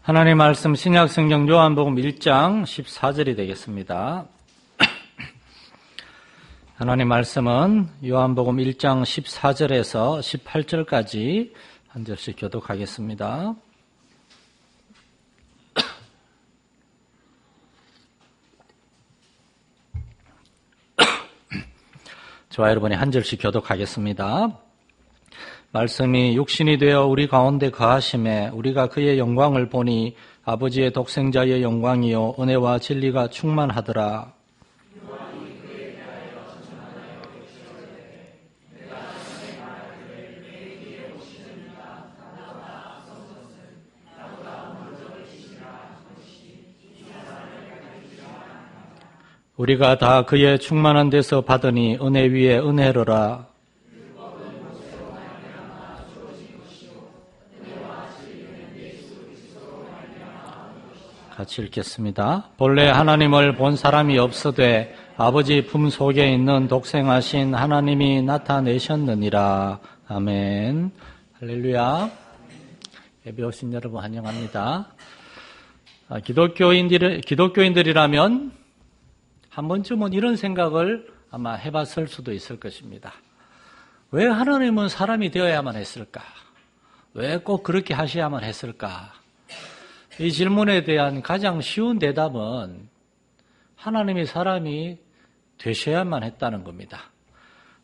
하나님 말씀 신약성경 요한복음 1장 14절이 되겠습니다. 하나님 말씀은 요한복음 1장 14절에서 18절까지 한 절씩 교독하겠습니다. 저와 여러분이 한 절씩 교독하겠습니다. 말씀이 육신이 되어 우리 가운데 거하심에 우리가 그의 영광을 보니 아버지의 독생자의 영광이요 은혜와 진리가 충만하더라. 우리가 다 그의 충만한 데서 받으니 은혜 위에 은혜로라. 같이 읽겠습니다. 본래 하나님을 본 사람이 없으되 아버지 품 속에 있는 독생하신 하나님이 나타내셨느니라. 아멘. 할렐루야. 예배 오신 여러분 환영합니다. 기독교인들이라면 한 번쯤은 이런 생각을 아마 해봤을 수도 있을 것입니다. 왜 하나님은 사람이 되어야만 했을까? 왜 꼭 그렇게 하셔야만 했을까? 이 질문에 대한 가장 쉬운 대답은 하나님이 사람이 되셔야만 했다는 겁니다.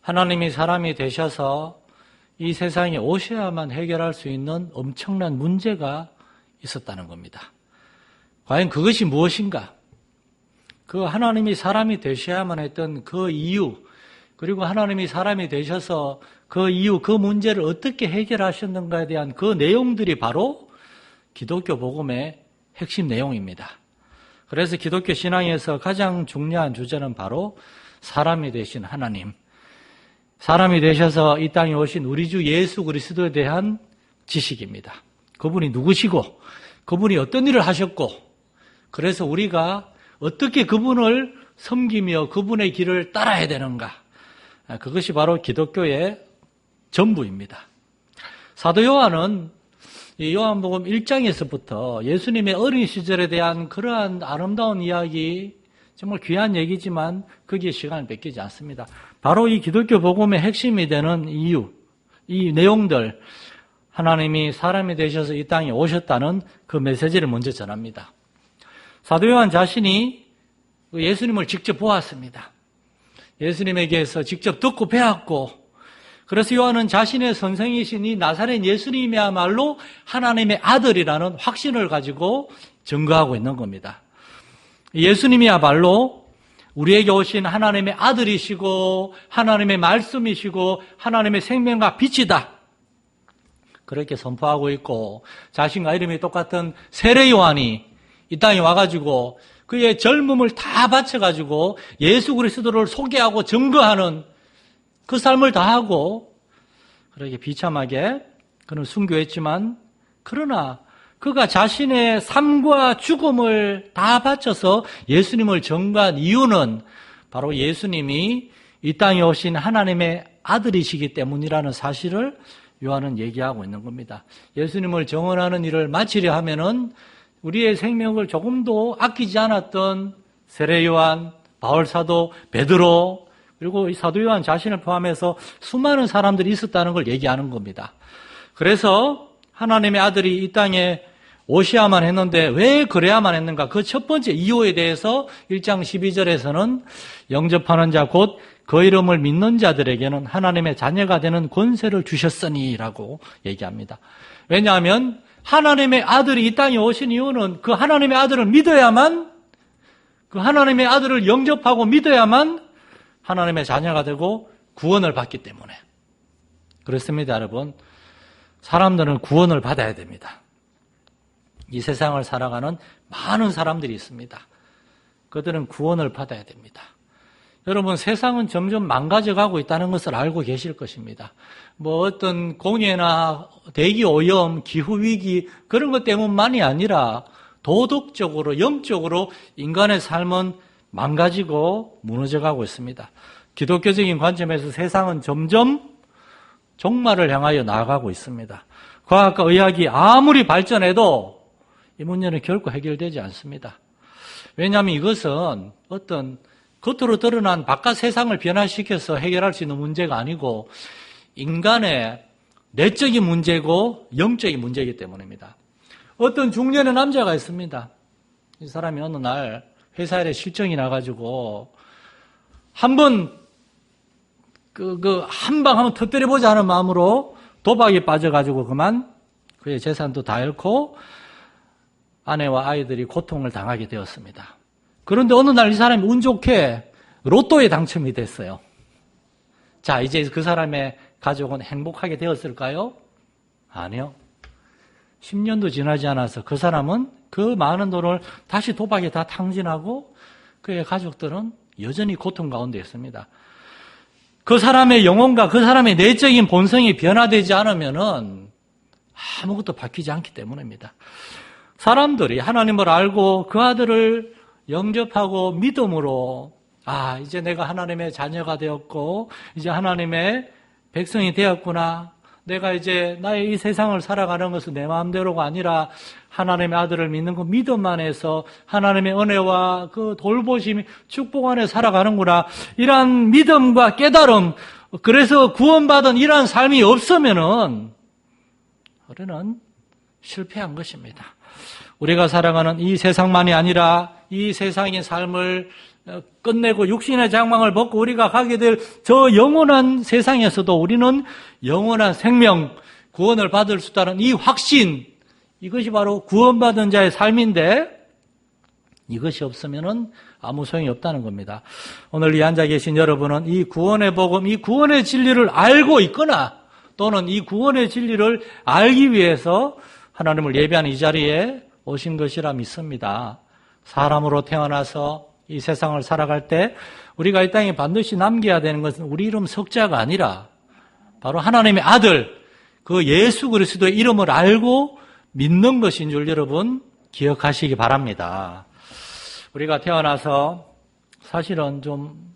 하나님이 사람이 되셔서 이 세상에 오셔야만 해결할 수 있는 엄청난 문제가 있었다는 겁니다. 과연 그것이 무엇인가? 그 하나님이 사람이 되셔야만 했던 그 이유, 그리고 하나님이 사람이 되셔서 그 이유, 그 문제를 어떻게 해결하셨는가에 대한 그 내용들이 바로 기독교 복음의 핵심 내용입니다. 그래서 기독교 신앙에서 가장 중요한 주제는 바로 사람이 되신 하나님, 사람이 되셔서 이 땅에 오신 우리 주 예수 그리스도에 대한 지식입니다. 그분이 누구시고 그분이 어떤 일을 하셨고, 그래서 우리가 어떻게 그분을 섬기며 그분의 길을 따라야 되는가, 그것이 바로 기독교의 전부입니다. 사도 요한은 이 요한복음 1장에서부터 예수님의 어린 시절에 대한 그러한 아름다운 이야기, 정말 귀한 얘기지만 거기에 시간을 뺏기지 않습니다. 바로 이 기독교 복음의 핵심이 되는 이유, 이 내용들, 하나님이 사람이 되셔서 이 땅에 오셨다는 그 메시지를 먼저 전합니다. 사도 요한 자신이 예수님을 직접 보았습니다. 예수님에게서 직접 듣고 배웠고, 그래서 요한은 자신의 선생이신 이 나사렛 예수님이야말로 하나님의 아들이라는 확신을 가지고 증거하고 있는 겁니다. 예수님이야말로 우리에게 오신 하나님의 아들이시고 하나님의 말씀이시고 하나님의 생명과 빛이다, 그렇게 선포하고 있고, 자신과 이름이 똑같은 세례 요한이 이 땅에 와가지고 그의 젊음을 다 바쳐가지고 예수 그리스도를 소개하고 증거하는 그 삶을 다하고 그렇게 비참하게 그는 순교했지만, 그러나 그가 자신의 삶과 죽음을 다 바쳐서 예수님을 증거한 이유는 바로 예수님이 이 땅에 오신 하나님의 아들이시기 때문이라는 사실을 요한은 얘기하고 있는 겁니다. 예수님을 증언하는 일을 마치려 하면은 우리의 생명을 조금도 아끼지 않았던 세례 요한, 바울 사도, 베드로, 그리고 이 사도 요한 자신을 포함해서 수많은 사람들이 있었다는 걸 얘기하는 겁니다. 그래서 하나님의 아들이 이 땅에 오셔야만 했는데 왜 그래야만 했는가? 그 첫 번째 이유에 대해서 1장 12절에서는 영접하는 자 곧 그 이름을 믿는 자들에게는 하나님의 자녀가 되는 권세를 주셨으니라고 얘기합니다. 왜냐하면 하나님의 아들이 이 땅에 오신 이유는 그 하나님의 아들을 믿어야만, 그 하나님의 아들을 영접하고 믿어야만 하나님의 자녀가 되고 구원을 받기 때문에 그렇습니다. 여러분, 사람들은 구원을 받아야 됩니다. 이 세상을 살아가는 많은 사람들이 있습니다. 그들은 구원을 받아야 됩니다. 여러분, 세상은 점점 망가져가고 있다는 것을 알고 계실 것입니다. 어떤 공해나 대기 오염, 기후위기 그런 것 때문만이 아니라 도덕적으로, 영적으로 인간의 삶은 망가지고 무너져가고 있습니다. 기독교적인 관점에서 세상은 점점 종말을 향하여 나아가고 있습니다. 과학과 의학이 아무리 발전해도 이 문제는 결코 해결되지 않습니다. 왜냐하면 이것은 어떤 겉으로 드러난 바깥 세상을 변화시켜서 해결할 수 있는 문제가 아니고 인간의 내적인 문제고 영적인 문제이기 때문입니다. 어떤 중년의 남자가 있습니다. 이 사람이 어느 날 회사 일에 실정이 나가지고 한번 한방 한번 터뜨려보자 하는 마음으로 도박에 빠져가지고 그만 그의 재산도 다 잃고 아내와 아이들이 고통을 당하게 되었습니다. 그런데 어느 날 이 사람이 운 좋게 로또에 당첨이 됐어요. 자, 이제 그 사람의 가족은 행복하게 되었을까요? 아니요. 10년도 지나지 않아서 그 사람은 그 많은 돈을 다시 도박에 다 탕진하고 그의 가족들은 여전히 고통 가운데 있습니다. 그 사람의 영혼과 그 사람의 내적인 본성이 변화되지 않으면은 아무것도 바뀌지 않기 때문입니다. 사람들이 하나님을 알고 그 아들을 영접하고 믿음으로 이제 내가 하나님의 자녀가 되었고 이제 하나님의 백성이 되었구나. 내가 이제 나의 이 세상을 살아가는 것은 내 마음대로가 아니라 하나님의 아들을 믿는 그 믿음만 해서 하나님의 은혜와 그 돌보심, 축복 안에 살아가는구나. 이러한 믿음과 깨달음, 그래서 구원받은 이러한 삶이 없으면은 우리는 실패한 것입니다. 우리가 살아가는 이 세상만이 아니라 이 세상의 삶을 끝내고 육신의 장막을 벗고 우리가 가게 될 저 영원한 세상에서도 우리는 영원한 생명, 구원을 받을 수 있다는 이 확신, 이것이 바로 구원받은 자의 삶인데 이것이 없으면은 아무 소용이 없다는 겁니다. 오늘 이 앉아 계신 여러분은 이 구원의 복음, 이 구원의 진리를 알고 있거나 또는 이 구원의 진리를 알기 위해서 하나님을 예배하는 이 자리에 오신 것이라 믿습니다. 사람으로 태어나서 이 세상을 살아갈 때 우리가 이 땅에 반드시 남겨야 되는 것은 우리 이름 석자가 아니라 바로 하나님의 아들, 그 예수 그리스도의 이름을 알고 믿는 것인 줄 여러분 기억하시기 바랍니다. 우리가 태어나서 사실은 좀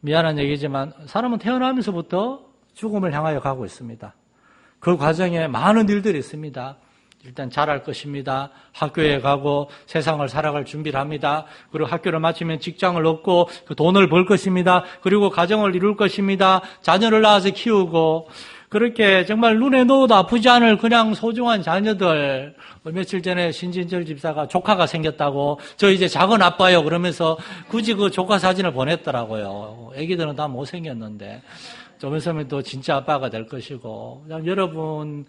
미안한 얘기지만 사람은 태어나면서부터 죽음을 향하여 가고 있습니다. 그 과정에 많은 일들이 있습니다. 일단 자랄 것입니다. 학교에 가고 세상을 살아갈 준비를 합니다. 그리고 학교를 마치면 직장을 얻고 그 돈을 벌 것입니다. 그리고 가정을 이룰 것입니다. 자녀를 낳아서 키우고 그렇게 정말 눈에 넣어도 아프지 않을 그냥 소중한 자녀들. 며칠 전에 신진철 집사가 조카가 생겼다고 저 이제 작은 아빠요 그러면서 굳이 그 조카 사진을 보냈더라고요. 애기들은 다 못생겼는데 좀 있으면 또 진짜 아빠가 될 것이고 여러분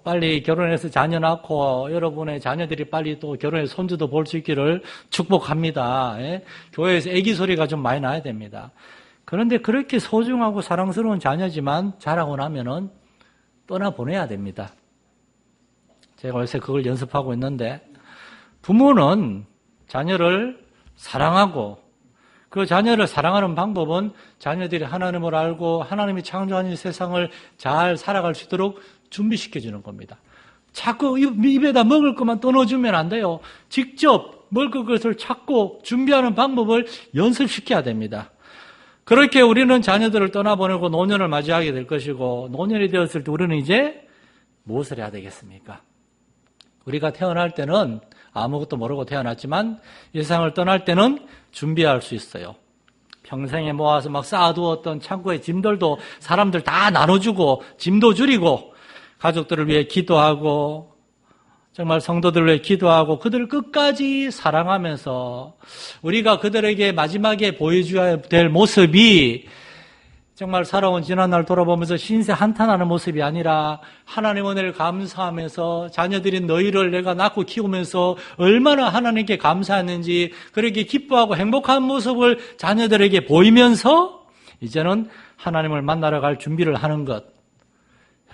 빨리 결혼해서 자녀 낳고 여러분의 자녀들이 빨리 또 결혼해서 손주도 볼 수 있기를 축복합니다. 예? 교회에서 애기 소리가 좀 많이 나야 됩니다. 그런데 그렇게 소중하고 사랑스러운 자녀지만 자라고 나면은 떠나보내야 됩니다. 제가 요새 그걸 연습하고 있는데 부모는 자녀를 사랑하고 그 자녀를 사랑하는 방법은 자녀들이 하나님을 알고 하나님이 창조한 이 세상을 잘 살아갈 수 있도록 준비시켜주는 겁니다. 자꾸 입에다 먹을 것만 떠넣어주면 안 돼요. 직접 먹을 것을 찾고 준비하는 방법을 연습시켜야 됩니다. 그렇게 우리는 자녀들을 떠나보내고 노년을 맞이하게 될 것이고 노년이 되었을 때 우리는 이제 무엇을 해야 되겠습니까? 우리가 태어날 때는 아무것도 모르고 태어났지만 이 세상을 떠날 때는 준비할 수 있어요. 평생에 모아서 막 쌓아두었던 창고의 짐들도 사람들 다 나눠주고 짐도 줄이고 가족들을 위해 기도하고 정말 성도들을 위해 기도하고 그들을 끝까지 사랑하면서 우리가 그들에게 마지막에 보여줘야 될 모습이 정말 살아온 지난날 돌아보면서 신세 한탄하는 모습이 아니라 하나님 은혜를 감사하면서 자녀들인 너희를 내가 낳고 키우면서 얼마나 하나님께 감사했는지 그렇게 기뻐하고 행복한 모습을 자녀들에게 보이면서 이제는 하나님을 만나러 갈 준비를 하는 것.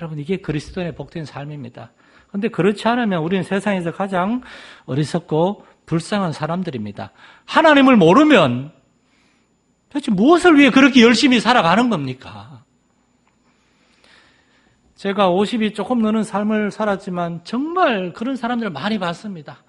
여러분 이게 그리스도인의 복된 삶입니다. 그런데 그렇지 않으면 우리는 세상에서 가장 어리석고 불쌍한 사람들입니다. 하나님을 모르면 도대체 무엇을 위해 그렇게 열심히 살아가는 겁니까? 제가 50이 조금 넘는 삶을 살았지만 정말 그런 사람들을 많이 봤습니다.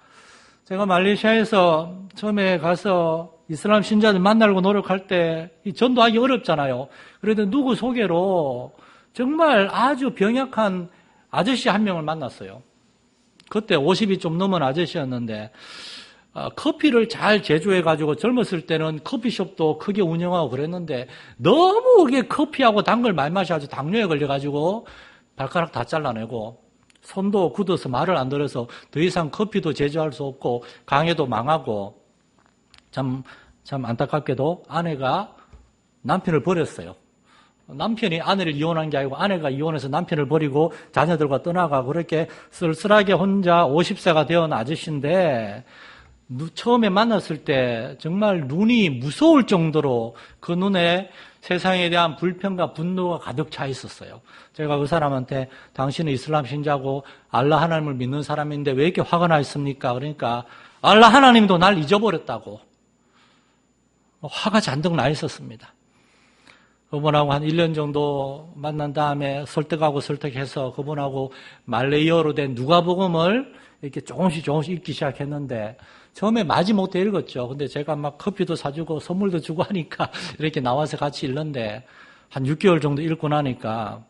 제가 말레이시아에서 처음에 가서 이슬람 신자들 만나려고 노력할 때 전도하기 어렵잖아요. 그래도 누구 소개로 정말 아주 병약한 아저씨 한 명을 만났어요. 그때 50이 좀 넘은 아저씨였는데 커피를 잘 제조해가지고 젊었을 때는 커피숍도 크게 운영하고 그랬는데 너무 그게 커피하고 단 걸 많이 마셔가지고 당뇨에 걸려가지고 발가락 다 잘라내고 손도 굳어서 말을 안 들어서 더 이상 커피도 제조할 수 없고 강의도 망하고 참 안타깝게도 아내가 남편을 버렸어요. 남편이 아내를 이혼한 게 아니고 아내가 이혼해서 남편을 버리고 자녀들과 떠나가고 그렇게 쓸쓸하게 혼자 50세가 되어온 아저씨인데 처음에 만났을 때 정말 눈이 무서울 정도로 그 눈에 세상에 대한 불평과 분노가 가득 차 있었어요. 제가 그 사람한테 당신은 이슬람 신자고 알라 하나님을 믿는 사람인데 왜 이렇게 화가 나 있습니까? 그러니까 알라 하나님도 날 잊어버렸다고 화가 잔뜩 나 있었습니다. 그분하고 한 1년 정도 만난 다음에 설득하고 설득해서 그분하고 말레이어로 된 누가복음을 이렇게 조금씩 읽기 시작했는데 처음에 마지못해 읽었죠. 근데 제가 막 커피도 사주고 선물도 주고 하니까 이렇게 나와서 같이 읽는데 한 6개월 정도 읽고 나니까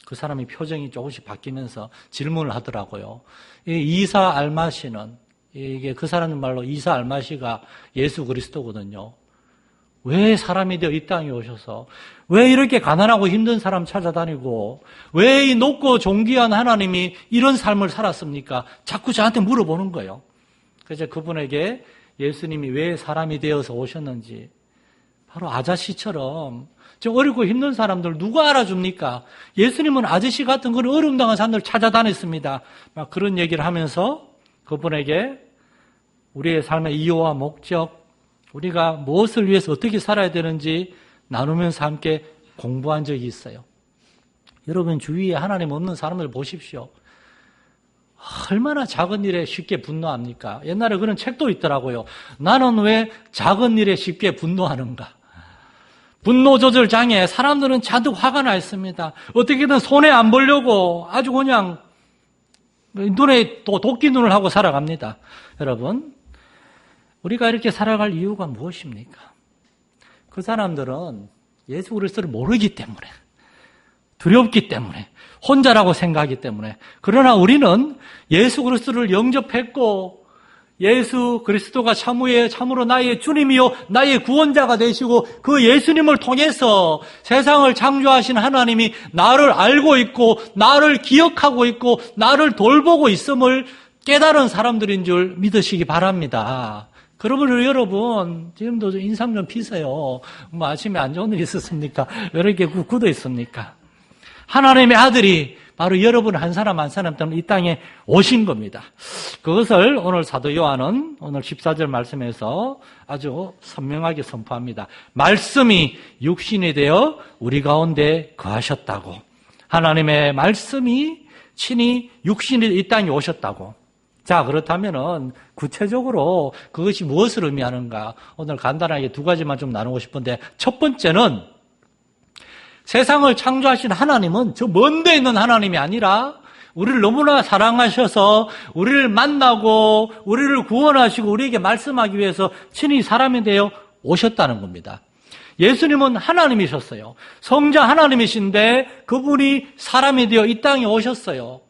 그 사람이 표정이 조금씩 바뀌면서 질문을 하더라고요. 이사 알마시는 이게 그 사람 말로 이사 알마시가 예수 그리스도거든요. 왜 사람이 되어 이 땅에 오셔서 왜 이렇게 가난하고 힘든 사람 찾아다니고 왜 이 높고 존귀한 하나님이 이런 삶을 살았습니까? 자꾸 저한테 물어보는 거예요. 그래서 그분에게 예수님이 왜 사람이 되어서 오셨는지 바로 아저씨처럼 저 어렵고 힘든 사람들 누가 알아줍니까? 예수님은 아저씨 같은 그런 어려움 당한 사람들 찾아다녔습니다. 막 그런 얘기를 하면서 그분에게 우리의 삶의 이유와 목적, 우리가 무엇을 위해서 어떻게 살아야 되는지 나누면서 함께 공부한 적이 있어요. 여러분 주위에 하나님 없는 사람들 보십시오. 얼마나 작은 일에 쉽게 분노합니까? 옛날에 그런 책도 있더라고요. 나는 왜 작은 일에 쉽게 분노하는가? 분노 조절 장애, 사람들은 잔뜩 화가 나 있습니다. 어떻게든 손해 안 보려고 아주 그냥 눈에 또 도끼 눈을 하고 살아갑니다. 여러분, 우리가 이렇게 살아갈 이유가 무엇입니까? 그 사람들은 예수 그리스도를 모르기 때문에, 두렵기 때문에, 혼자라고 생각하기 때문에. 그러나 우리는 예수 그리스도를 영접했고 예수 그리스도가 참으로 나의 주님이요 나의 구원자가 되시고 그 예수님을 통해서 세상을 창조하신 하나님이 나를 알고 있고 나를 기억하고 있고 나를 돌보고 있음을 깨달은 사람들인 줄 믿으시기 바랍니다. 그러므로 여러분 지금도 인상 좀 피세요. 뭐 아침에 안 좋은 일 있었습니까? 왜 이렇게 굳어 있습니까? 하나님의 아들이 바로 여러분 한 사람 한 사람 때문에 이 땅에 오신 겁니다. 그것을 오늘 사도 요한은 오늘 14절 말씀에서 아주 선명하게 선포합니다. 말씀이 육신이 되어 우리 가운데 거하셨다고. 하나님의 말씀이 친히 육신이 이 땅에 오셨다고. 자, 그렇다면은 구체적으로 그것이 무엇을 의미하는가? 오늘 간단하게 두 가지만 좀 나누고 싶은데 첫 번째는 세상을 창조하신 하나님은 저 먼 데 있는 하나님이 아니라 우리를 너무나 사랑하셔서 우리를 만나고 우리를 구원하시고 우리에게 말씀하기 위해서 친히 사람이 되어 오셨다는 겁니다. 예수님은 하나님이셨어요. 성자 하나님이신데 그분이 사람이 되어 이 땅에 오셨어요.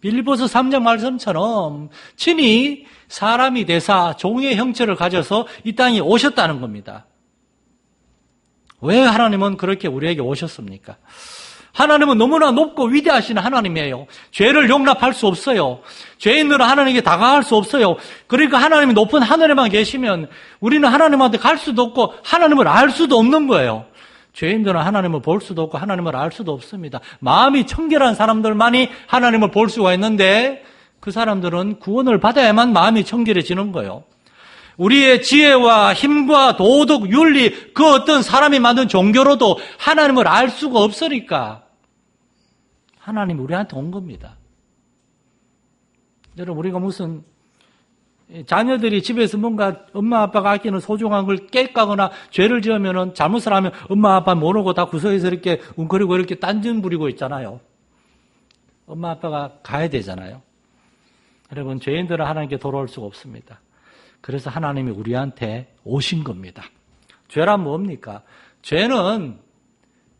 빌립보서 3장 말씀처럼 친히 사람이 되사 종의 형체를 가져서 이 땅에 오셨다는 겁니다. 왜 하나님은 그렇게 우리에게 오셨습니까? 하나님은 너무나 높고 위대하신 하나님이에요. 죄를 용납할 수 없어요. 죄인들은 하나님에게 다가갈 수 없어요. 그러니까 하나님이 높은 하늘에만 계시면 우리는 하나님한테 갈 수도 없고 하나님을 알 수도 없는 거예요. 죄인들은 하나님을 볼 수도 없고 하나님을 알 수도 없습니다. 마음이 청결한 사람들만이 하나님을 볼 수가 있는데 그 사람들은 구원을 받아야만 마음이 청결해지는 거예요. 우리의 지혜와 힘과 도덕, 윤리, 그 어떤 사람이 만든 종교로도 하나님을 알 수가 없으니까 하나님이 우리한테 온 겁니다. 여러분, 우리가 무슨 자녀들이 집에서 뭔가 엄마 아빠가 아끼는 소중한 걸 깨까거나 죄를 지으면 잘못을 하면 엄마 아빠 모르고 다 구석에서 이렇게 웅크리고 이렇게 딴짓 부리고 있잖아요. 엄마 아빠가 가야 되잖아요. 여러분, 죄인들은 하나님께 돌아올 수가 없습니다. 그래서 하나님이 우리한테 오신 겁니다. 죄란 뭡니까? 죄는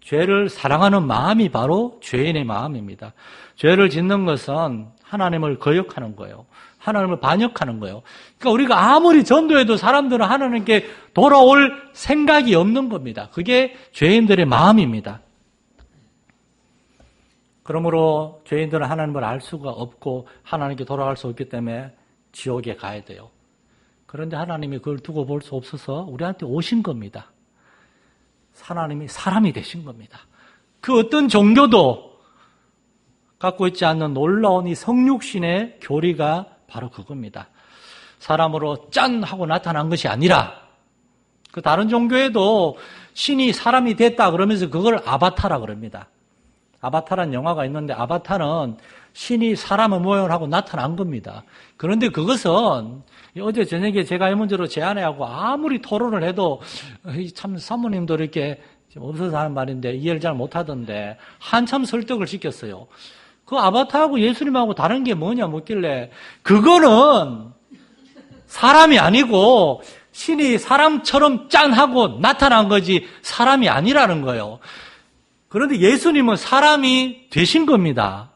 죄를 사랑하는 마음이 바로 죄인의 마음입니다. 죄를 짓는 것은 하나님을 거역하는 거예요. 하나님을 반역하는 거예요. 그러니까 우리가 아무리 전도해도 사람들은 하나님께 돌아올 생각이 없는 겁니다. 그게 죄인들의 마음입니다. 그러므로 죄인들은 하나님을 알 수가 없고 하나님께 돌아갈 수 없기 때문에 지옥에 가야 돼요. 그런데 하나님이 그걸 두고 볼 수 없어서 우리한테 오신 겁니다. 하나님이 사람이 되신 겁니다. 그 어떤 종교도 갖고 있지 않는 놀라운 이 성육신의 교리가 바로 그겁니다. 사람으로 짠 하고 나타난 것이 아니라 그 다른 종교에도 신이 사람이 됐다 그러면서 그걸 아바타라 그럽니다. 아바타라는 영화가 있는데 아바타는 신이 사람의 모양을 하고 나타난 겁니다. 그런데 그것은 어제 저녁에 제가 이 문제로 제 아내하고 아무리 토론을 해도 참 사모님도 이렇게 없어서 하는 말인데 이해를 잘 못하던데 한참 설득을 시켰어요. 그 아바타하고 예수님하고 다른 게 뭐냐 묻길래 그거는 사람이 아니고 신이 사람처럼 짠하고 나타난 거지 사람이 아니라는 거예요. 그런데 예수님은 사람이 되신 겁니다.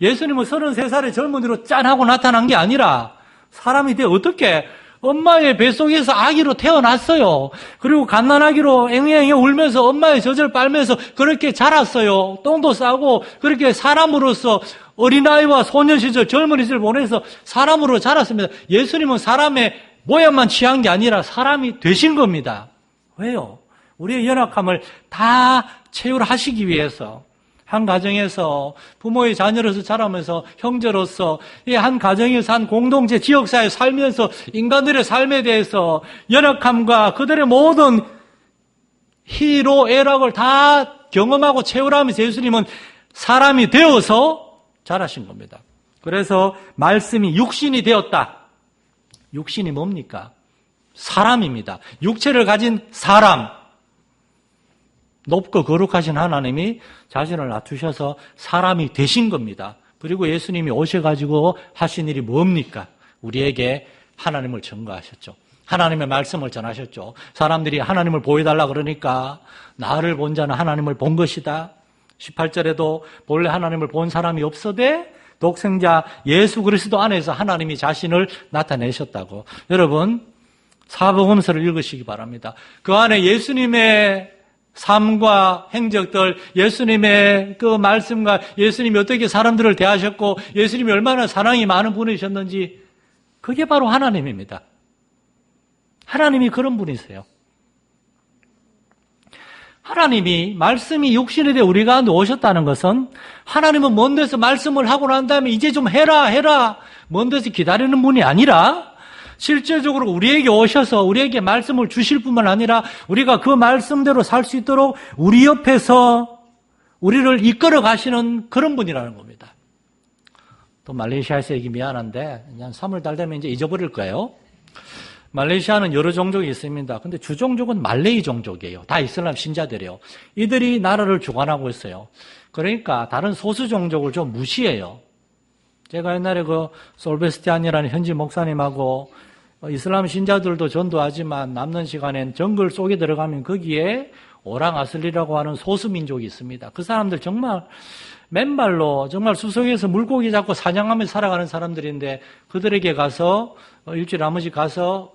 예수님은 33살의 젊은이로 짠하고 나타난 게 아니라 사람이 돼 어떻게 엄마의 뱃속에서 아기로 태어났어요. 그리고 갓난아기로 앵앵 울면서 엄마의 젖을 빨면서 그렇게 자랐어요. 똥도 싸고 그렇게 사람으로서 어린아이와 소년 시절 젊은 시절 보내서 사람으로 자랐습니다. 예수님은 사람의 모양만 취한 게 아니라 사람이 되신 겁니다. 왜요? 우리의 연약함을 다 채울하시기 위해서 한 가정에서 부모의 자녀로서 자라면서 형제로서 한 가정에서 한 공동체 지역사회에 살면서 인간들의 삶에 대해서 연약함과 그들의 모든 희로애락을 다 경험하고 채우라면서 예수님은 사람이 되어서 자라신 겁니다. 그래서 말씀이 육신이 되었다. 육신이 뭡니까? 사람입니다. 육체를 가진 사람. 높고 거룩하신 하나님이 자신을 낮추셔서 사람이 되신 겁니다. 그리고 예수님이 오셔가지고 하신 일이 뭡니까? 우리에게 하나님을 증거하셨죠. 하나님의 말씀을 전하셨죠. 사람들이 하나님을 보여달라 그러니까 나를 본 자는 하나님을 본 것이다. 18절에도 본래 하나님을 본 사람이 없어되 독생자 예수 그리스도 안에서 하나님이 자신을 나타내셨다고. 여러분 사복음서를 읽으시기 바랍니다. 그 안에 예수님의 삶과 행적들, 예수님의 그 말씀과 예수님이 어떻게 사람들을 대하셨고 예수님이 얼마나 사랑이 많은 분이셨는지 그게 바로 하나님입니다. 하나님이 그런 분이세요. 하나님이 말씀이 육신이 되어 우리 가운데 오셨다는 것은 하나님은 먼 데서 말씀을 하고 난 다음에 이제 좀 해라 먼 데서 기다리는 분이 아니라 실제적으로 우리에게 오셔서 우리에게 말씀을 주실 뿐만 아니라 우리가 그 말씀대로 살 수 있도록 우리 옆에서 우리를 이끌어 가시는 그런 분이라는 겁니다. 또 말레이시아에서 얘기 미안한데 한 3월달 되면 이제 잊어버릴 거예요. 말레이시아는 여러 종족이 있습니다. 근데 주종족은 말레이 종족이에요. 다 이슬람 신자들이에요. 이들이 나라를 주관하고 있어요. 그러니까 다른 소수 종족을 좀 무시해요. 제가 옛날에 그 솔베스티안이라는 현지 목사님하고 이슬람 신자들도 전도하지만 남는 시간엔 정글 속에 들어가면 거기에 오랑아슬리라고 하는 소수민족이 있습니다. 그 사람들 정말 맨발로 정말 숲속에서 물고기 잡고 사냥하면서 살아가는 사람들인데 그들에게 가서 일주일에 한 번씩 가서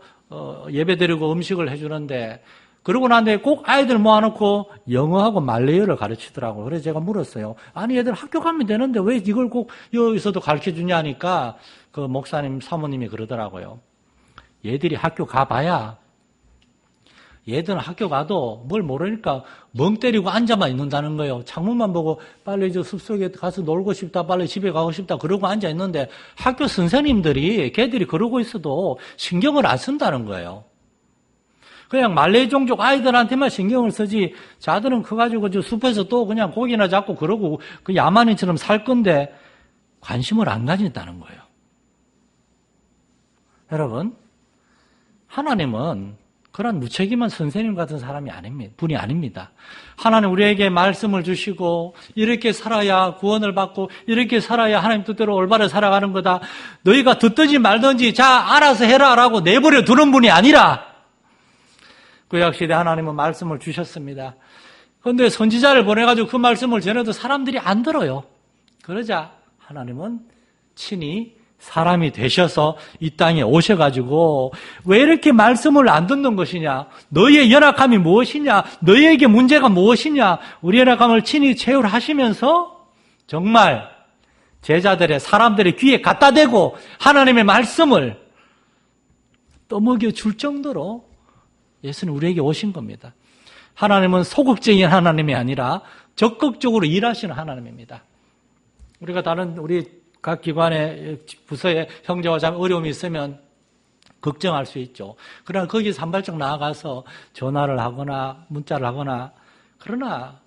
예배드리고 음식을 해주는데 그러고 난 뒤에 꼭 아이들 모아놓고 영어하고 말레이어를 가르치더라고요. 그래서 제가 물었어요. 아니 얘들 학교 가면 되는데 왜 이걸 꼭 여기서도 가르쳐주냐 하니까 그 목사님 사모님이 그러더라고요. 얘들이 학교 가봐야 얘들은 학교 가도 뭘 모르니까 멍 때리고 앉아만 있는다는 거예요. 창문만 보고 빨리 저 숲속에 가서 놀고 싶다, 빨리 집에 가고 싶다 그러고 앉아 있는데 학교 선생님들이 걔들이 그러고 있어도 신경을 안 쓴다는 거예요. 그냥 말레이 종족 아이들한테만 신경을 쓰지 자들은 커가지고 저 숲에서 또 그냥 고기나 잡고 그러고 그 야만인처럼 살 건데 관심을 안 가진다는 거예요. 여러분 하나님은 그런 무책임한 선생님 같은 사람이 아닙니다. 분이 아닙니다. 하나님 우리에게 말씀을 주시고 이렇게 살아야 구원을 받고 이렇게 살아야 하나님 뜻대로 올바르게 살아가는 거다. 너희가 듣든지 말든지 자 알아서 해라 라고 내버려 두는 분이 아니라 구약시대 하나님은 말씀을 주셨습니다. 그런데 선지자를 보내가지고 그 말씀을 전해도 사람들이 안 들어요. 그러자 하나님은 친히 사람이 되셔서 이 땅에 오셔가지고 왜 이렇게 말씀을 안 듣는 것이냐? 너희의 연약함이 무엇이냐? 너희에게 문제가 무엇이냐? 우리 연약함을 친히 체휼하시면서 정말 제자들의 사람들의 귀에 갖다 대고 하나님의 말씀을 떠먹여 줄 정도로 예수는 우리에게 오신 겁니다. 하나님은 소극적인 하나님이 아니라 적극적으로 일하시는 하나님입니다. 우리가 다른 우리 각 기관의 부서에 형제와 자매 어려움이 있으면 걱정할 수 있죠. 그러나 거기서 한 발짝 나아가서 전화를 하거나 문자를 하거나, 그러나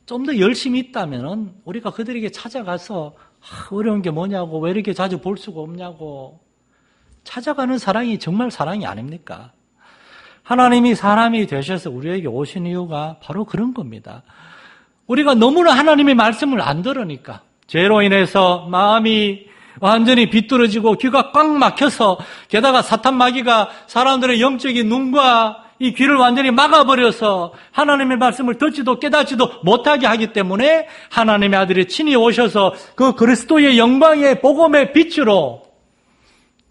좀 더 열심히 있다면 우리가 그들에게 찾아가서 어려운 게 뭐냐고, 왜 이렇게 자주 볼 수가 없냐고 찾아가는 사랑이 정말 사랑이 아닙니까? 하나님이 사람이 되셔서 우리에게 오신 이유가 바로 그런 겁니다. 우리가 너무나 하나님의 말씀을 안 들으니까, 죄로 인해서 마음이 완전히 비뚤어지고 귀가 꽉 막혀서, 게다가 사탄 마귀가 사람들의 영적인 눈과 이 귀를 완전히 막아버려서 하나님의 말씀을 듣지도 깨닫지도 못하게 하기 때문에 하나님의 아들이 친히 오셔서 그 그리스도의 영광의 복음의 빛으로,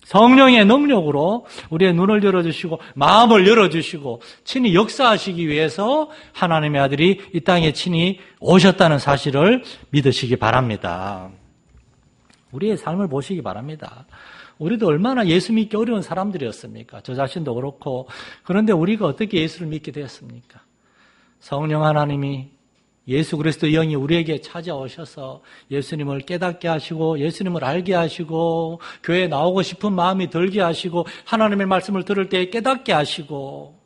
성령의 능력으로 우리의 눈을 열어주시고 마음을 열어주시고 친히 역사하시기 위해서 하나님의 아들이 이 땅에 친히 오셨다는 사실을 믿으시기 바랍니다. 우리의 삶을 보시기 바랍니다. 우리도 얼마나 예수 믿기 어려운 사람들이었습니까? 저 자신도 그렇고. 그런데 우리가 어떻게 예수를 믿게 되었습니까? 성령 하나님이, 예수 그리스도의 영이 우리에게 찾아오셔서 예수님을 깨닫게 하시고 예수님을 알게 하시고 교회에 나오고 싶은 마음이 들게 하시고 하나님의 말씀을 들을 때 깨닫게 하시고,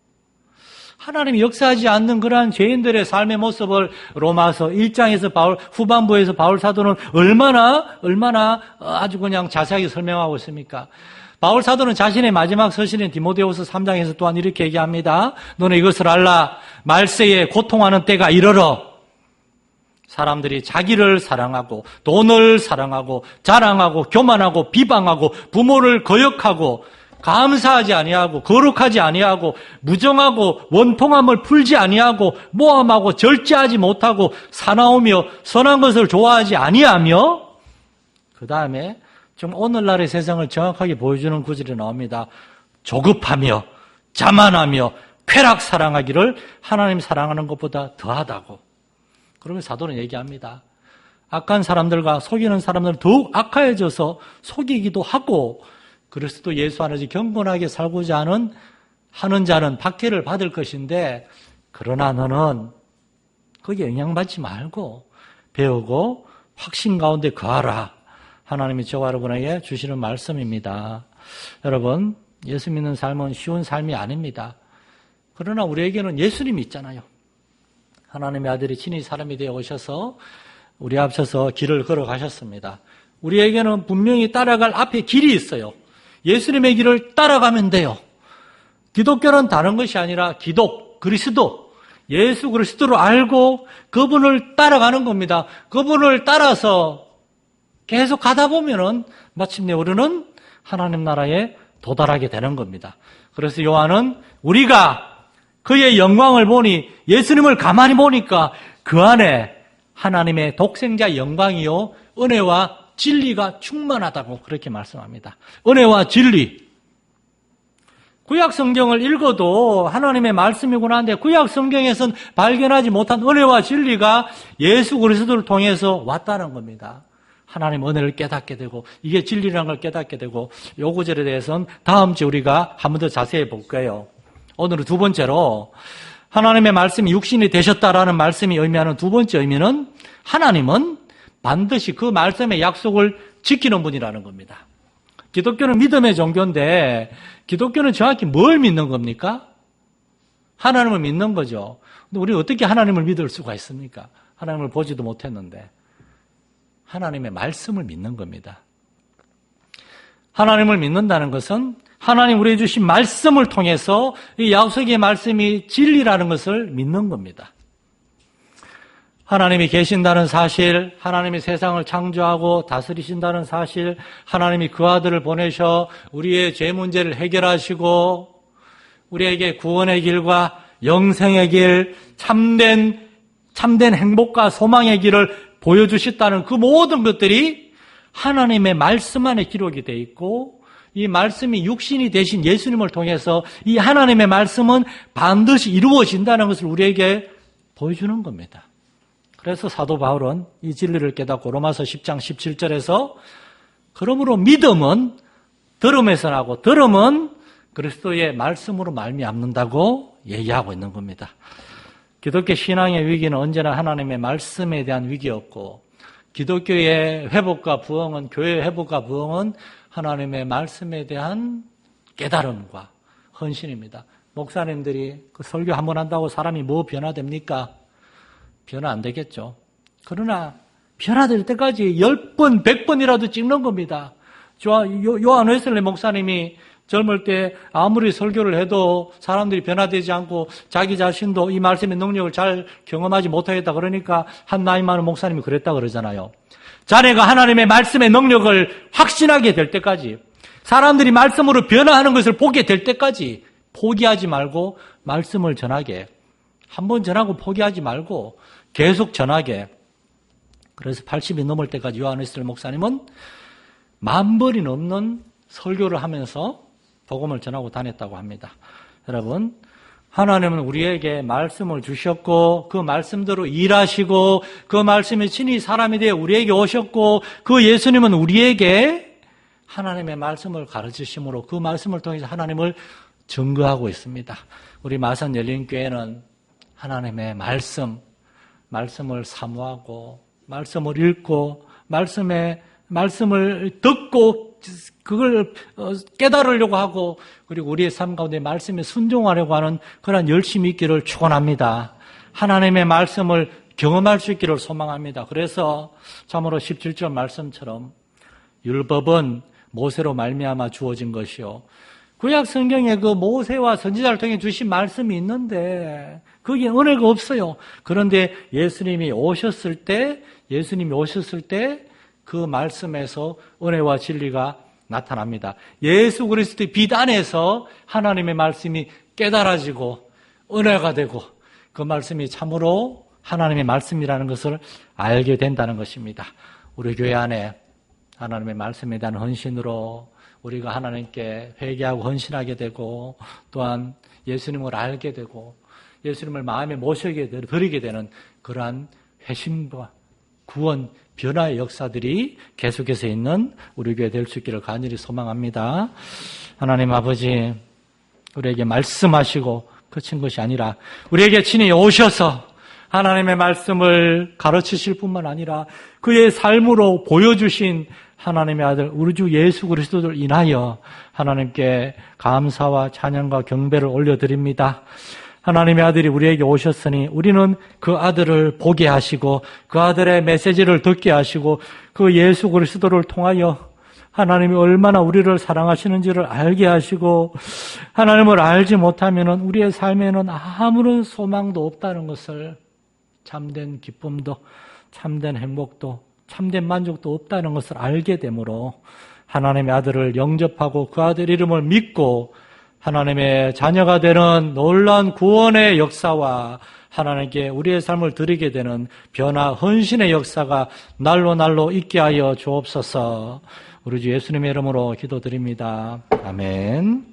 하나님이 역사하지 않는 그러한 죄인들의 삶의 모습을 로마서 1장에서 후반부에서 바울 사도는 얼마나 아주 그냥 자세하게 설명하고 있습니까? 바울 사도는 자신의 마지막 서신인 디모데후서 3장에서 또한 이렇게 얘기합니다. 너는 이것을 알라. 말세에 고통하는 때가 이르러 사람들이 자기를 사랑하고 돈을 사랑하고 자랑하고 교만하고 비방하고 부모를 거역하고 감사하지 아니하고 거룩하지 아니하고 무정하고 원통함을 풀지 아니하고 모함하고 절제하지 못하고 사나우며 선한 것을 좋아하지 아니하며, 그 다음에 좀 오늘날의 세상을 정확하게 보여주는 구절이 나옵니다. 조급하며 자만하며 쾌락 사랑하기를 하나님 사랑하는 것보다 더하다고. 그러면 사도는 얘기합니다. 악한 사람들과 속이는 사람들은 더욱 악해져서 속이기도 하고, 그리스도 예수 안에서 경건하게 살고자 하는 자는 박해를 받을 것인데, 그러나 너는 거기에 영향받지 말고 배우고 확신 가운데 거하라. 하나님이 저와 여러분에게 주시는 말씀입니다. 여러분, 예수 믿는 삶은 쉬운 삶이 아닙니다. 그러나 우리에게는 예수님이 있잖아요. 하나님의 아들이 친히 사람이 되어 오셔서 우리 앞서서 길을 걸어가셨습니다. 우리에게는 분명히 따라갈 앞에 길이 있어요. 예수님의 길을 따라가면 돼요. 기독교는 다른 것이 아니라 그리스도, 예수 그리스도를 알고 그분을 따라가는 겁니다. 그분을 따라서 계속 가다 보면은 마침내 우리는 하나님 나라에 도달하게 되는 겁니다. 그래서 요한은 우리가 그의 영광을 보니, 예수님을 가만히 보니까 그 안에 하나님의 독생자 영광이요 은혜와 진리가 충만하다고 그렇게 말씀합니다. 은혜와 진리. 구약 성경을 읽어도 하나님의 말씀이구나 하는데 구약 성경에서는 발견하지 못한 은혜와 진리가 예수 그리스도를 통해서 왔다는 겁니다. 하나님 은혜를 깨닫게 되고 이게 진리라는 걸 깨닫게 되고, 요 구절에 대해서는 다음 주에 우리가 한 번 더 자세히 볼 거예요. 오늘은 두 번째로 하나님의 말씀이 육신이 되셨다라는 말씀이 의미하는 두 번째 의미는 하나님은 반드시 그 말씀의 약속을 지키는 분이라는 겁니다. 기독교는 믿음의 종교인데 기독교는 정확히 뭘 믿는 겁니까? 하나님을 믿는 거죠. 근데 우리는 어떻게 하나님을 믿을 수가 있습니까? 하나님을 보지도 못했는데. 하나님의 말씀을 믿는 겁니다. 하나님을 믿는다는 것은 하나님 우리에게 주신 말씀을 통해서 이 약속의 말씀이 진리라는 것을 믿는 겁니다. 하나님이 계신다는 사실, 하나님이 세상을 창조하고 다스리신다는 사실, 하나님이 그 아들을 보내셔 우리의 죄 문제를 해결하시고 우리에게 구원의 길과 영생의 길, 참된 행복과 소망의 길을 보여주셨다는 그 모든 것들이 하나님의 말씀 안에 기록이 되어 있고 이 말씀이 육신이 되신 예수님을 통해서 이 하나님의 말씀은 반드시 이루어진다는 것을 우리에게 보여주는 겁니다. 그래서 사도 바울은 이 진리를 깨닫고 로마서 10장 17절에서 그러므로 믿음은 들음에서 나고 들음은 그리스도의 말씀으로 말미암는다고 얘기하고 있는 겁니다. 기독교 신앙의 위기는 언제나 하나님의 말씀에 대한 위기였고 기독교의 회복과 부흥은 교회의 회복과 부흥은 하나님의 말씀에 대한 깨달음과 헌신입니다. 목사님들이 그 설교 한 번 한다고 사람이 뭐 변화됩니까? 변화 안 되겠죠. 그러나 변화될 때까지 10번, 100번이라도 찍는 겁니다. 요한 웨슬리 목사님이 젊을 때 아무리 설교를 해도 사람들이 변화되지 않고 자기 자신도 이 말씀의 능력을 잘 경험하지 못하겠다 그러니까 한 나이 많은 목사님이 그랬다 그러잖아요. 자네가 하나님의 말씀의 능력을 확신하게 될 때까지 사람들이 말씀으로 변화하는 것을 보게 될 때까지 포기하지 말고 말씀을 전하게 한 번 전하고 포기하지 말고 계속 전하게. 그래서 80이 넘을 때까지 요한 웨슬리 목사님은 10,000번이 넘는 설교를 하면서 복음을 전하고 다녔다고 합니다. 여러분, 하나님은 우리에게 말씀을 주셨고 그 말씀대로 일하시고 그 말씀이 친히 사람이 되어 우리에게 오셨고 그 예수님은 우리에게 하나님의 말씀을 가르치심으로 그 말씀을 통해서 하나님을 증거하고 있습니다. 우리 마산 열린교회는 하나님의 말씀을 사모하고 말씀을 읽고 말씀을 듣고 그걸 깨달으려고 하고 그리고 우리의 삶 가운데 말씀에 순종하려고 하는 그런 열심이 있기를 축원합니다. 하나님의 말씀을 경험할 수 있기를 소망합니다. 그래서 참으로 17절 말씀처럼 율법은 모세로 말미암아 주어진 것이요. 구약 성경에 그 모세와 선지자를 통해 주신 말씀이 있는데 거기에 은혜가 없어요. 그런데 예수님이 오셨을 때 그 말씀에서 은혜와 진리가 나타납니다. 예수 그리스도의 빛 안에서 하나님의 말씀이 깨달아지고 은혜가 되고 그 말씀이 참으로 하나님의 말씀이라는 것을 알게 된다는 것입니다. 우리 교회 안에 하나님의 말씀에 대한 헌신으로 우리가 하나님께 회개하고 헌신하게 되고 또한 예수님을 알게 되고 예수님을 마음에 모시게 드리게 되는 그러한 회심과 구원, 변화의 역사들이 계속해서 있는 우리 교회 될 수 있기를 간절히 소망합니다. 하나님 아버지, 우리에게 말씀하시고 그친 것이 아니라 우리에게 친히 오셔서 하나님의 말씀을 가르치실 뿐만 아니라 그의 삶으로 보여주신 하나님의 아들 우리 주 예수 그리스도를 인하여 하나님께 감사와 찬양과 경배를 올려드립니다. 하나님의 아들이 우리에게 오셨으니 우리는 그 아들을 보게 하시고 그 아들의 메시지를 듣게 하시고 그 예수 그리스도를 통하여 하나님이 얼마나 우리를 사랑하시는지를 알게 하시고 하나님을 알지 못하면 우리의 삶에는 아무런 소망도 없다는 것을 참된 기쁨도 참된 행복도 참된 만족도 없다는 것을 알게 되므로 하나님의 아들을 영접하고 그 아들 이름을 믿고 하나님의 자녀가 되는 놀라운 구원의 역사와 하나님께 우리의 삶을 드리게 되는 변화, 헌신의 역사가 날로 있게 하여 주옵소서. 우리 주 예수님의 이름으로 기도드립니다. 아멘.